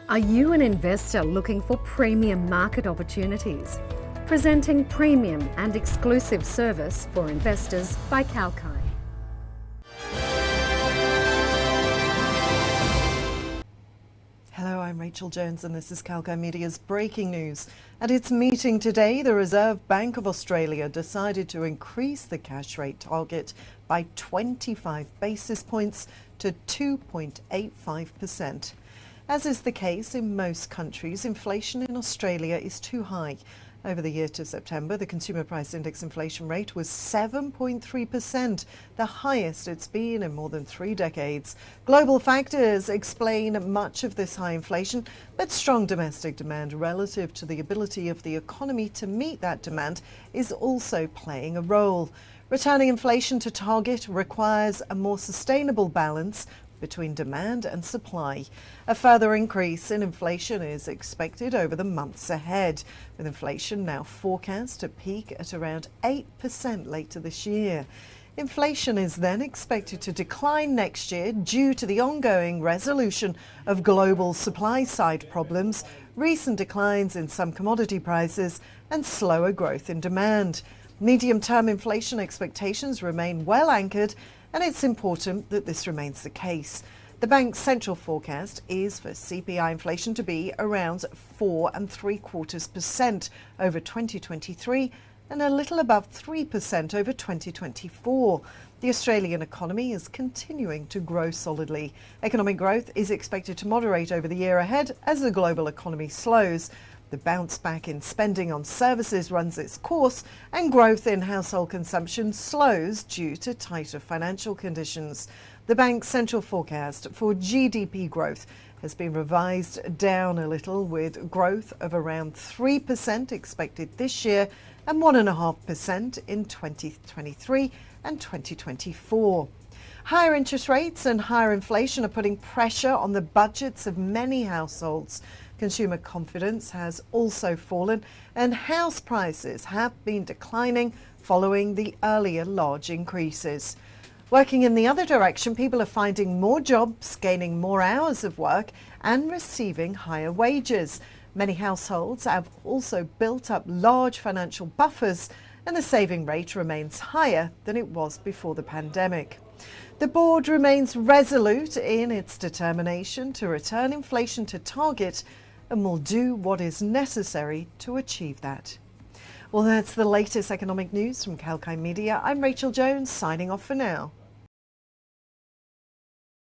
Are you an investor looking for premium market opportunities? Presenting premium and exclusive service for investors by Kalkine. Hello, I'm Rachel Jones and this is Kalkine Media's breaking news. At its meeting today, the Reserve Bank of Australia decided to increase the cash rate target by 25 basis points to 2.85%. As is the case in most countries, inflation in Australia is too high. Over the year to September, the Consumer Price Index inflation rate was 7.3%, the highest it's been in more than 3 decades. Global factors explain much of this high inflation, but strong domestic demand relative to the ability of the economy to meet that demand is also playing a role. Returning inflation to target requires a more sustainable balance between demand and supply. A further increase in inflation is expected over the months ahead, with inflation now forecast to peak at around 8% later this year. Inflation is then expected to decline next year due to the ongoing resolution of global supply-side problems, recent declines in some commodity prices, and slower growth in demand. Medium-term inflation expectations remain well anchored, and it's important that this remains the case. The bank's central forecast is for CPI inflation to be around 4.75% over 2023 and a little above 3% over 2024. The Australian economy is continuing to grow solidly. Economic growth is expected to moderate over the year ahead as the global economy slows. The bounce back in spending on services runs its course, and growth in household consumption slows due to tighter financial conditions. The bank's central forecast for GDP growth has been revised down a little, with growth of around 3% expected this year and 1.5% in 2023 and 2024. Higher interest rates and higher inflation are putting pressure on the budgets of many households. Consumer confidence has also fallen, and house prices have been declining following the earlier large increases. Working in the other direction, people are finding more jobs, gaining more hours of work, and receiving higher wages. Many households have also built up large financial buffers, and the saving rate remains higher than it was before the pandemic. The board remains resolute in its determination to return inflation to target and will do what is necessary to achieve that. Well, that's the latest economic news from Kalkine Media. I'm Rachel Jones, signing off for now.